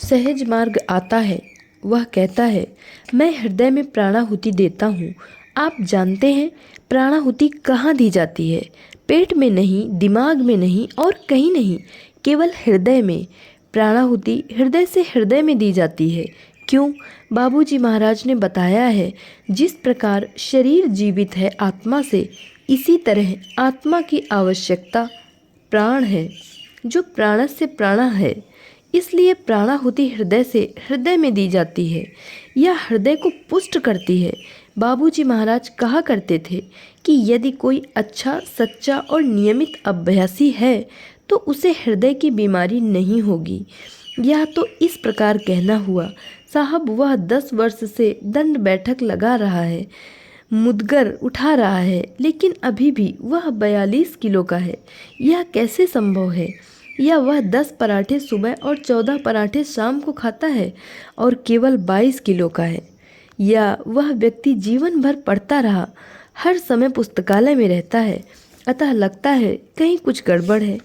सहज मार्ग आता है। वह कहता है, मैं हृदय में प्राणाहुति देता हूँ। आप जानते हैं प्राणाहुति कहाँ दी जाती है? पेट में नहीं, दिमाग में नहीं और कहीं नहीं, केवल हृदय में। प्राणाहुति हृदय से हृदय में दी जाती है। क्यों? बाबूजी महाराज ने बताया है, जिस प्रकार शरीर जीवित है आत्मा से, इसी तरह आत्मा की आवश्यकता प्राण है, जो प्राण से प्राण है। इसलिए प्राणाहुति हृदय से हृदय में दी जाती है। यह हृदय को पुष्ट करती है। बाबूजी महाराज कहा करते थे कि यदि कोई अच्छा, सच्चा और नियमित अभ्यासी है तो उसे हृदय की बीमारी नहीं होगी। यह तो इस प्रकार कहना हुआ। साहब, वह 10 वर्ष से दंड बैठक लगा रहा है, मुदगर उठा रहा है, लेकिन अभी भी वह 42 किलो का है। यह कैसे संभव है? या वह 10 पराठे सुबह और 14 पराठे शाम को खाता है और केवल 22 किलो का है? या वह व्यक्ति जीवन भर पढ़ता रहा, हर समय पुस्तकालय में रहता है, अतः लगता है कहीं कुछ गड़बड़ है।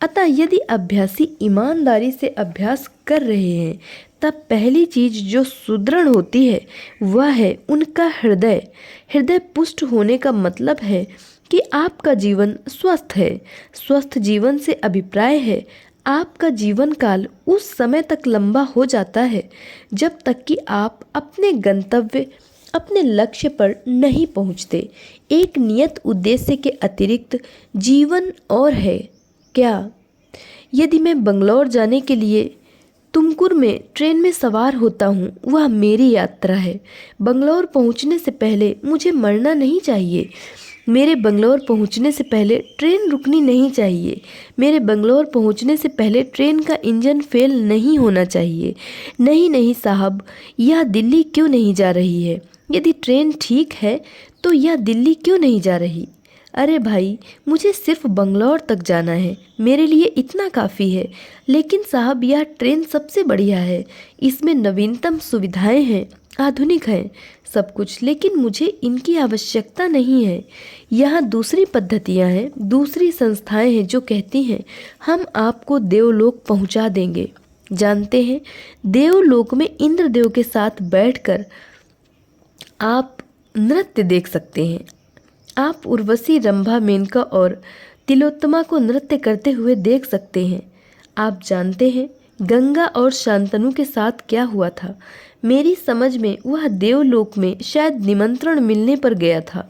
अतः यदि अभ्यासी ईमानदारी से अभ्यास कर रहे हैं, तब पहली चीज जो सुदृढ़ होती है वह है उनका हृदय। हृदय पुष्ट होने का मतलब है कि आपका जीवन स्वस्थ है। स्वस्थ जीवन से अभिप्राय है आपका जीवन काल उस समय तक लंबा हो जाता है जब तक कि आप अपने गंतव्य, अपने लक्ष्य पर नहीं पहुंचते। एक नियत उद्देश्य के अतिरिक्त जीवन और है क्या? यदि मैं बंगलौर जाने के लिए तुमकुर में ट्रेन में सवार होता हूँ, वह मेरी यात्रा है। बंगलौर पहुँचने से पहले मुझे मरना नहीं चाहिए। मेरे बंगलौर पहुँचने से पहले ट्रेन रुकनी नहीं चाहिए। मेरे बंगलौर पहुँचने से पहले ट्रेन का इंजन फेल नहीं होना चाहिए। नहीं नहीं साहब, यह दिल्ली क्यों नहीं जा रही है? यदि ट्रेन ठीक है तो यह दिल्ली क्यों नहीं जा रही? अरे भाई, मुझे सिर्फ बंगलौर तक जाना है, मेरे लिए इतना काफ़ी है। लेकिन साहब, यह ट्रेन सबसे बढ़िया है, इसमें नवीनतम सुविधाएं हैं, आधुनिक है सब कुछ, लेकिन मुझे इनकी आवश्यकता नहीं है। यहाँ दूसरी पद्धतियाँ हैं, दूसरी संस्थाएं हैं जो कहती हैं हम आपको देवलोक पहुँचा देंगे। जानते हैं, देवलोक में इंद्रदेव के साथ बैठकर आप नृत्य देख सकते हैं। आप उर्वशी, रंभा, मेनका और तिलोत्तमा को नृत्य करते हुए देख सकते हैं। आप जानते हैं गंगा और शांतनु के साथ क्या हुआ था? मेरी समझ में वह देवलोक में शायद निमंत्रण मिलने पर गया था।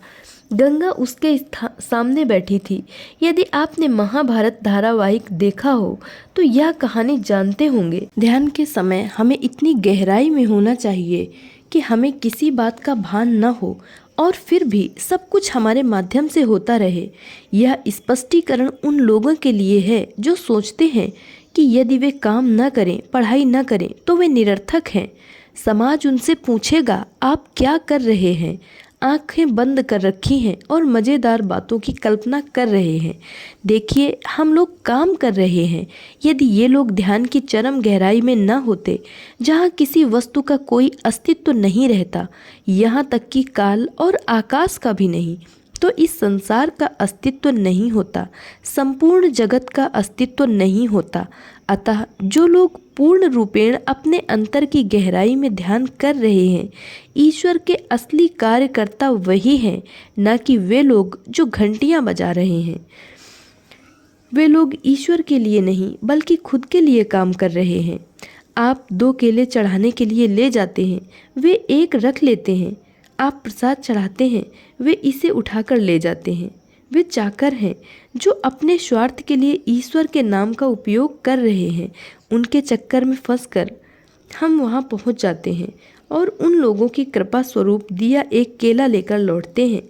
गंगा उसके सामने बैठी थी। यदि आपने महाभारत धारावाहिक देखा हो तो यह कहानी जानते होंगे। ध्यान के समय हमें इतनी गहराई में होना चाहिए कि हमें किसी बात का भान न हो और फिर भी सब कुछ हमारे माध्यम से होता रहे। यह स्पष्टीकरण उन लोगों के लिए है जो सोचते हैं कि यदि वे काम न करें, पढ़ाई न करें तो वे निरर्थक हैं। समाज उनसे पूछेगा, आप क्या कर रहे हैं? आंखें बंद कर रखी हैं और मज़ेदार बातों की कल्पना कर रहे हैं। देखिए, हम लोग काम कर रहे हैं। यदि ये लोग ध्यान की चरम गहराई में न होते, जहाँ किसी वस्तु का कोई अस्तित्व नहीं रहता, यहाँ तक कि काल और आकाश का भी नहीं, तो इस संसार का अस्तित्व नहीं होता, संपूर्ण जगत का अस्तित्व नहीं होता। अतः जो लोग पूर्ण रूपेण अपने अंतर की गहराई में ध्यान कर रहे हैं, ईश्वर के असली कार्यकर्ता वही हैं, न कि वे लोग जो घंटियां बजा रहे हैं। वे लोग ईश्वर के लिए नहीं बल्कि खुद के लिए काम कर रहे हैं। आप 2 केले चढ़ाने के लिए ले जाते हैं, वे एक रख लेते हैं। आप प्रसाद चढ़ाते हैं, वे इसे उठाकर ले जाते हैं। वे चाकर हैं जो अपने स्वार्थ के लिए ईश्वर के नाम का उपयोग कर रहे हैं। उनके चक्कर में फंसकर हम वहां पहुंच जाते हैं और उन लोगों की कृपा स्वरूप दिया एक केला लेकर लौटते हैं,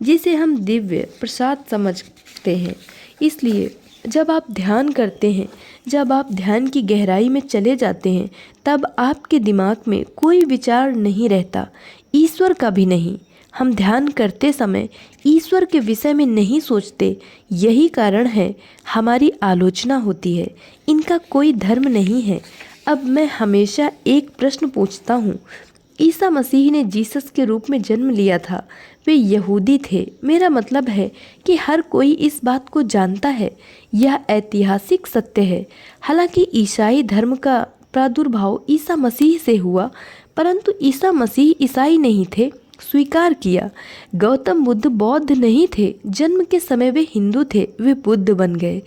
जिसे हम दिव्य प्रसाद समझते हैं। इसलिए जब आप ध्यान करते हैं, जब आप ध्यान की गहराई में चले जाते हैं, तब आपके दिमाग में कोई विचार नहीं रहता, ईश्वर का भी नहीं। हम ध्यान करते समय ईश्वर के विषय में नहीं सोचते। यही कारण है हमारी आलोचना होती है। इनका कोई धर्म नहीं है। अब मैं हमेशा एक प्रश्न पूछता हूँ, ईसा मसीह ने जीसस के रूप में जन्म लिया था, वे यहूदी थे। मेरा मतलब है कि हर कोई इस बात को जानता है, यह ऐतिहासिक सत्य है। हालांकि ईसाई धर्म का प्रादुर्भाव ईसा मसीह से हुआ, परंतु ईसा मसीह ईसाई नहीं थे, स्वीकार किया। गौतम बुद्ध बौद्ध नहीं थे, जन्म के समय वे हिंदू थे, वे बुद्ध बन गए,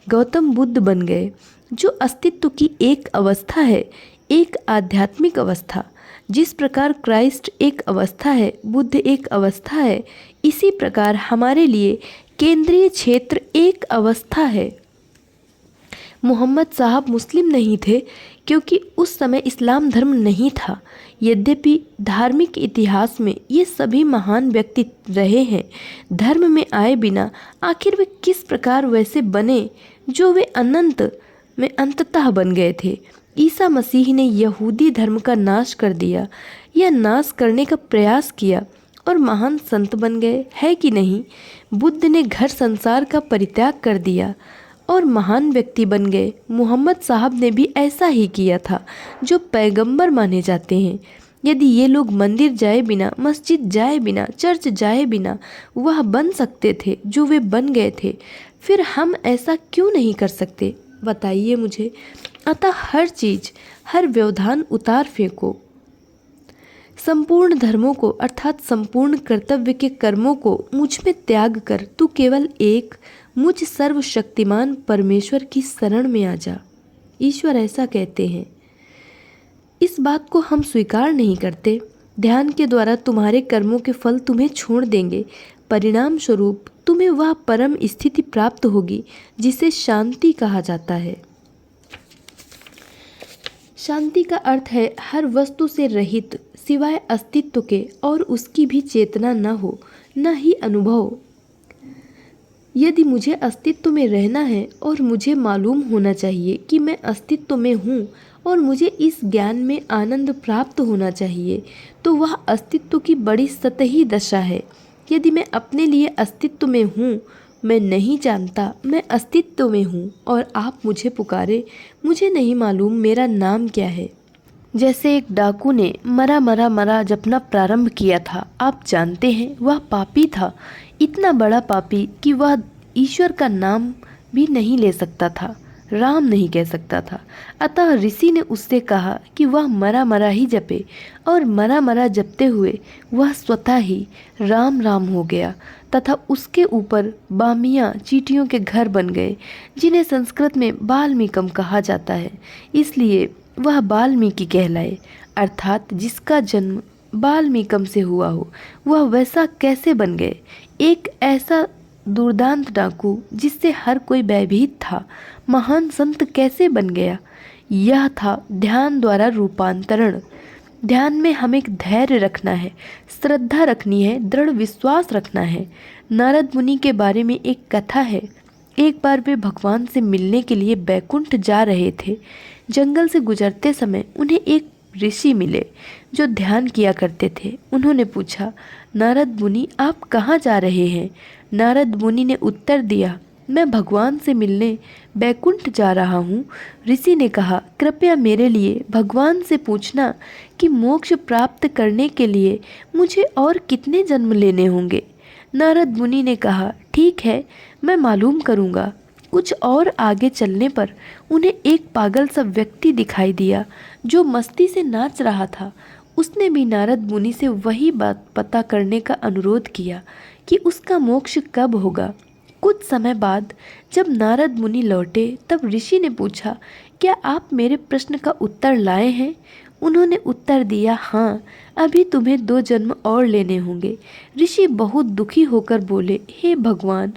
गौतम बुद्ध बन गए। जो अस्तित्व की एक अवस्था है, एक आध्यात्मिक अवस्था, जिस प्रकार क्राइस्ट एक अवस्था है, बुद्ध एक अवस्था है, इसी प्रकार हमारे लिए केंद्रीय क्षेत्र एक अवस्था है। मोहम्मद साहब मुस्लिम नहीं थे क्योंकि उस समय इस्लाम धर्म नहीं था। यद्यपि धार्मिक इतिहास में ये सभी महान व्यक्ति रहे हैं, धर्म में आए बिना आखिर वे किस प्रकार वैसे बने जो वे अनंत में अंततः बन गए थे। ईसा मसीह ने यहूदी धर्म का नाश कर दिया या नाश करने का प्रयास किया और महान संत बन गए, है कि नहीं? बुद्ध ने घर संसार का परित्याग कर दिया और महान व्यक्ति बन गए। मोहम्मद साहब ने भी ऐसा ही किया था, जो पैगंबर माने जाते हैं। यदि ये लोग मंदिर जाए बिना, मस्जिद जाए बिना, चर्च जाए बिना वह बन सकते थे जो वे बन गए थे, फिर हम ऐसा क्यों नहीं कर सकते? बताइए मुझे। अतः हर चीज़, हर व्यवधान उतार फेंको। संपूर्ण धर्मों को अर्थात संपूर्ण कर्तव्य के कर्मों को मुझ में त्याग कर तू केवल एक मुझ सर्वशक्तिमान परमेश्वर की शरण में आ जा। ईश्वर ऐसा कहते हैं। इस बात को हम स्वीकार नहीं करते। ध्यान के द्वारा तुम्हारे कर्मों के फल तुम्हें छोड़ देंगे। परिणाम स्वरूप तुम्हें वह परम स्थिति प्राप्त होगी जिसे शांति कहा जाता है। शांति का अर्थ है हर वस्तु से रहित, सिवाय अस्तित्व के, और उसकी भी चेतना न हो, न ही अनुभव। यदि मुझे अस्तित्व में रहना है और मुझे मालूम होना चाहिए कि मैं अस्तित्व में हूँ और मुझे इस ज्ञान में आनंद प्राप्त होना चाहिए, तो वह अस्तित्व की बड़ी सतही दशा है। यदि मैं अपने लिए अस्तित्व में हूँ, मैं नहीं जानता मैं अस्तित्व में हूँ और आप मुझे पुकारे, मुझे नहीं मालूम मेरा नाम क्या है। जैसे एक डाकू ने मरा मरा मरा जपना प्रारंभ किया था। आप जानते हैं वह पापी था, इतना बड़ा पापी कि वह ईश्वर का नाम भी नहीं ले सकता था, राम नहीं कह सकता था। अतः ऋषि ने उससे कहा कि वह मरा मरा ही जपे, और मरा मरा जपते हुए वह स्वतः ही राम राम हो गया तथा उसके ऊपर बामियाँ चींटियों के घर बन गए, जिन्हें संस्कृत में बाल्मीकम कहा जाता है। इसलिए वह वाल्मीकि कहलाए, अर्थात जिसका जन्म वाल्मीकम से हुआ हो, वह वैसा कैसे बन गए? एक ऐसा दुर्दांत डाकू जिससे हर कोई भयभीत था, महान संत कैसे बन गया? यह था ध्यान द्वारा रूपांतरण। ध्यान में हमें धैर्य रखना है, श्रद्धा रखनी है, दृढ़ विश्वास रखना है। नारद मुनि के बारे में एक कथा है। एक बार वे भगवान से मिलने के लिए बैकुंठ जा रहे थे। जंगल से गुजरते समय उन्हें एक ऋषि मिले जो ध्यान किया करते थे। उन्होंने पूछा, नारद मुनि आप कहाँ जा रहे हैं? नारद मुनि ने उत्तर दिया, मैं भगवान से मिलने बैकुंठ जा रहा हूँ। ऋषि ने कहा, कृपया मेरे लिए भगवान से पूछना कि मोक्ष प्राप्त करने के लिए मुझे और कितने जन्म लेने होंगे। नारद मुनि ने कहा, ठीक है, मैं मालूम करूँगा। कुछ और आगे चलने पर उन्हें एक पागल सा व्यक्ति दिखाई दिया जो मस्ती से नाच रहा था। उसने भी नारद मुनि से वही बात पता करने का अनुरोध किया कि उसका मोक्ष कब होगा। कुछ समय बाद जब नारद मुनि लौटे, तब ऋषि ने पूछा, क्या आप मेरे प्रश्न का उत्तर लाए हैं? उन्होंने उत्तर दिया, हाँ, अभी तुम्हें 2 जन्म और लेने होंगे। ऋषि बहुत दुखी होकर बोले, हे भगवान,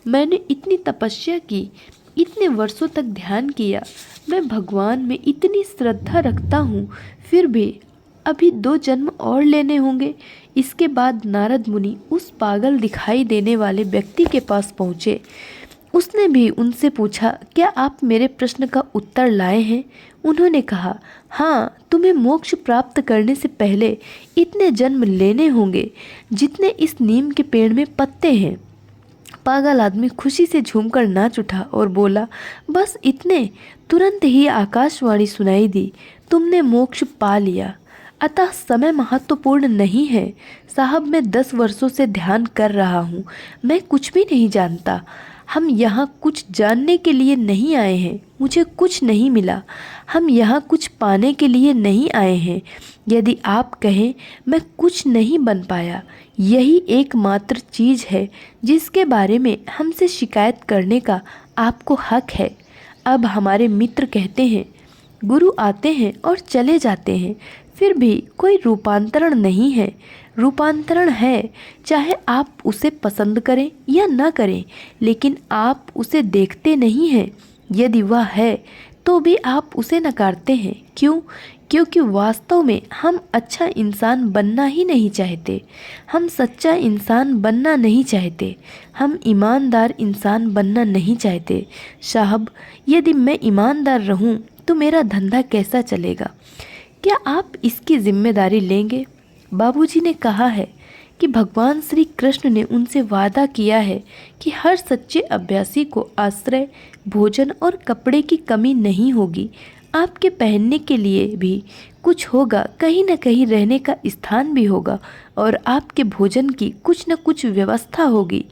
मैंने इतनी तपस्या की, इतने वर्षों तक ध्यान किया, मैं भगवान में इतनी श्रद्धा रखता हूँ, फिर भी अभी 2 जन्म और लेने होंगे। इसके बाद नारद मुनि उस पागल दिखाई देने वाले व्यक्ति के पास पहुँचे। उसने भी उनसे पूछा, क्या आप मेरे प्रश्न का उत्तर लाए हैं? उन्होंने कहा, हाँ, तुम्हें मोक्ष प्राप्त करने से पहले इतने जन्म लेने होंगे जितने इस नीम के पेड़ में पत्ते हैं। पागल आदमी खुशी से झूमकर नाच उठा और बोला, बस इतने? तुरंत ही आकाशवाणी सुनाई दी, तुमने मोक्ष पा लिया। अतः समय महत्वपूर्ण नहीं है साहब। मैं 10 वर्षों से ध्यान कर रहा हूँ, मैं कुछ भी नहीं जानता। हम यहाँ कुछ जानने के लिए नहीं आए हैं, मुझे कुछ नहीं मिला। हम यहाँ कुछ पाने के लिए नहीं आए हैं। यदि आप कहें मैं कुछ नहीं बन पाया, यही एकमात्र चीज़ है जिसके बारे में हमसे शिकायत करने का आपको हक है। अब हमारे मित्र कहते हैं, गुरु आते हैं और चले जाते हैं, फिर भी कोई रूपांतरण नहीं है। रूपांतरण है, चाहे आप उसे पसंद करें या न करें, लेकिन आप उसे देखते नहीं हैं। यदि वह है तो भी आप उसे नकारते हैं। क्यों? क्योंकि वास्तव में हम अच्छा इंसान बनना ही नहीं चाहते। हम सच्चा इंसान बनना नहीं चाहते। हम ईमानदार इंसान बनना नहीं चाहते। साहब, यदि मैं ईमानदार रहूं तो मेरा धंधा कैसा चलेगा? क्या आप इसकी जिम्मेदारी लेंगे? बाबूजी ने कहा है कि भगवान श्री कृष्ण ने उनसे वादा किया है कि हर सच्चे अभ्यासी को आश्रय, भोजन और कपड़े की कमी नहीं होगी। आपके पहनने के लिए भी कुछ होगा, कहीं न कहीं रहने का स्थान भी होगा और आपके भोजन की कुछ न कुछ व्यवस्था होगी।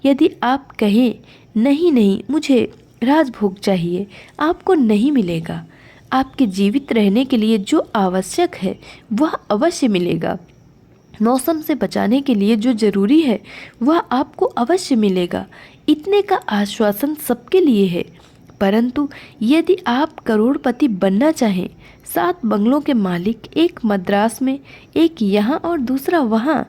यदि आप कहें नहीं नहीं मुझे राजभोग चाहिए, आपको नहीं मिलेगा। आपके जीवित रहने के लिए जो आवश्यक है वह अवश्य मिलेगा। मौसम से बचाने के लिए जो जरूरी है वह आपको अवश्य मिलेगा। इतने का आश्वासन सबके लिए है। परंतु यदि आप करोड़पति बनना चाहें, 7 बंगलों के मालिक, एक मद्रास में, एक यहाँ और दूसरा वहाँ,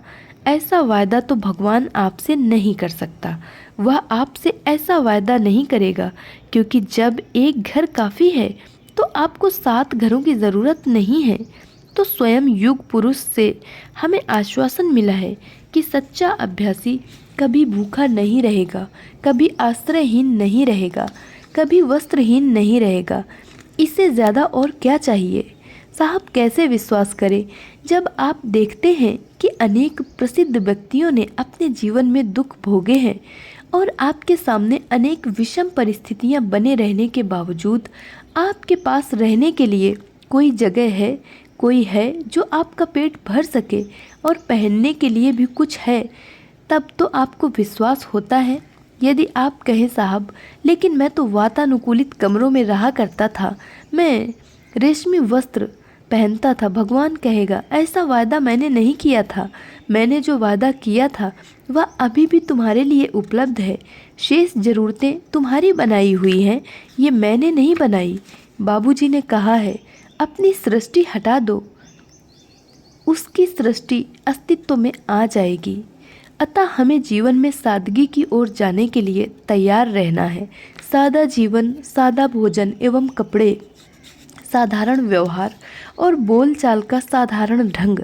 ऐसा वायदा तो भगवान आपसे नहीं कर सकता। वह आपसे ऐसा वायदा नहीं करेगा, क्योंकि जब एक घर काफ़ी है तो आपको 7 घरों की ज़रूरत नहीं है। तो स्वयं युग पुरुष से हमें आश्वासन मिला है कि सच्चा अभ्यासी कभी भूखा नहीं रहेगा, कभी आश्रयहीन नहीं रहेगा, कभी वस्त्रहीन नहीं रहेगा। इससे ज़्यादा और क्या चाहिए? साहब, कैसे विश्वास करें जब आप देखते हैं कि अनेक प्रसिद्ध व्यक्तियों ने अपने जीवन में दुख भोगे हैं और आपके सामने अनेक विषम परिस्थितियां बने रहने के बावजूद आपके पास रहने के लिए कोई जगह है, कोई है जो आपका पेट भर सके और पहनने के लिए भी कुछ है, तब तो आपको विश्वास होता है। यदि आप कहें, साहब लेकिन मैं तो वातानुकूलित कमरों में रहा करता था, मैं रेशमी वस्त्र पहनता था, भगवान कहेगा ऐसा वादा मैंने नहीं किया था। मैंने जो वादा किया था वह अभी भी तुम्हारे लिए उपलब्ध है। शेष ज़रूरतें तुम्हारी बनाई हुई हैं, ये मैंने नहीं बनाई। बाबूजी ने कहा है, अपनी सृष्टि हटा दो, उसकी सृष्टि अस्तित्व में आ जाएगी। अतः हमें जीवन में सादगी की ओर जाने के लिए तैयार रहना है। सादा जीवन, सादा भोजन एवं कपड़े, साधारण व्यवहार और बोलचाल का साधारण ढंग,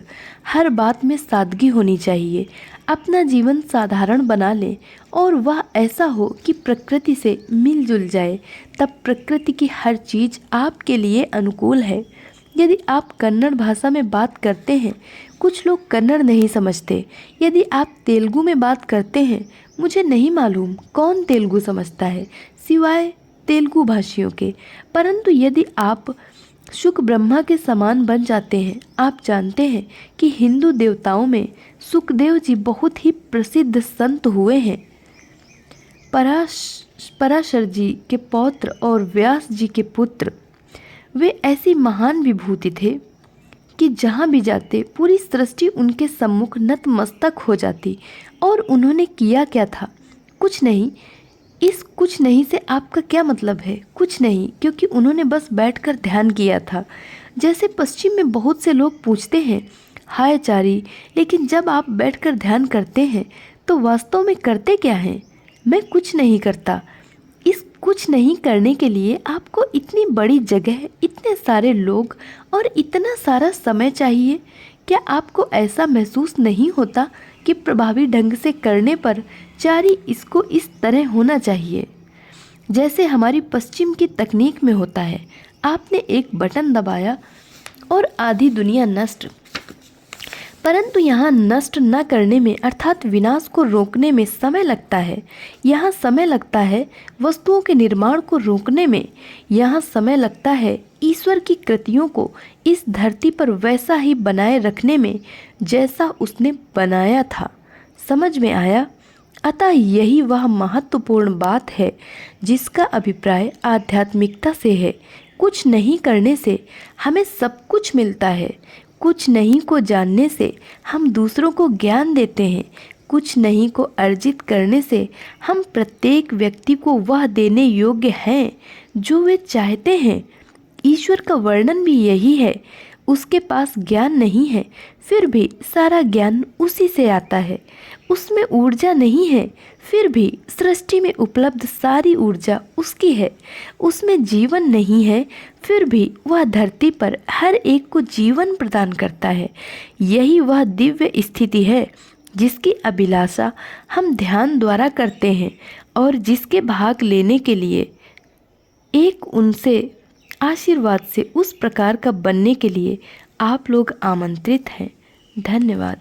हर बात में सादगी होनी चाहिए। अपना जीवन साधारण बना लें और वह ऐसा हो कि प्रकृति से मिलजुल जाए, तब प्रकृति की हर चीज़ आपके लिए अनुकूल है। यदि आप कन्नड़ भाषा में बात करते हैं, कुछ लोग कन्नड़ नहीं समझते। यदि आप तेलुगु में बात करते हैं, मुझे नहीं मालूम कौन तेलुगु समझता है सिवाय तेलुगु भाषियों के। परंतु यदि आप शुक ब्रह्मा के समान बन जाते हैं। आप जानते हैं कि हिंदू देवताओं में सुखदेव जी बहुत ही प्रसिद्ध संत हुए हैं। पराशर जी के पौत्र और व्यास जी के पुत्र, वे ऐसी महान विभूति थे कि जहाँ भी जाते पूरी सृष्टि उनके सम्मुख नतमस्तक हो जाती। और उन्होंने किया क्या था? कुछ नहीं। इस कुछ नहीं से आपका क्या मतलब है? कुछ नहीं, क्योंकि उन्होंने बस बैठकर ध्यान किया था। जैसे पश्चिम में बहुत से लोग पूछते हैं, हाय चारी, लेकिन जब आप बैठकर ध्यान करते हैं तो वास्तव में करते क्या हैं? मैं कुछ नहीं करता। इस कुछ नहीं करने के लिए आपको इतनी बड़ी जगह, इतने सारे लोग और इतना सारा समय चाहिए। क्या आपको ऐसा महसूस नहीं होता कि प्रभावी ढंग से करने पर चारी इसको इस तरह होना चाहिए जैसे हमारी पश्चिम की तकनीक में होता है? आपने एक बटन दबाया और आधी दुनिया नष्ट। परंतु यहाँ नष्ट न करने में अर्थात विनाश को रोकने में समय लगता है। यहाँ समय लगता है वस्तुओं के निर्माण को रोकने में। यहाँ समय लगता है ईश्वर की कृतियों को इस धरती पर वैसा ही बनाए रखने में जैसा उसने बनाया था। समझ में आया? अतः यही वह महत्वपूर्ण बात है जिसका अभिप्राय आध्यात्मिकता से है। कुछ नहीं करने से हमें सब कुछ मिलता है। कुछ नहीं को जानने से हम दूसरों को ज्ञान देते हैं। कुछ नहीं को अर्जित करने से हम प्रत्येक व्यक्ति को वह देने योग्य हैं जो वे चाहते हैं। ईश्वर का वर्णन भी यही है। उसके पास ज्ञान नहीं है, फिर भी सारा ज्ञान उसी से आता है। उसमें ऊर्जा नहीं है, फिर भी सृष्टि में उपलब्ध सारी ऊर्जा उसकी है। उसमें जीवन नहीं है, फिर भी वह धरती पर हर एक को जीवन प्रदान करता है। यही वह दिव्य स्थिति है जिसकी अभिलाषा हम ध्यान द्वारा करते हैं और जिसके भाग लेने के लिए एक उनसे आशीर्वाद से उस प्रकार का बनने के लिए आप लोग आमंत्रित हैं। धन्यवाद।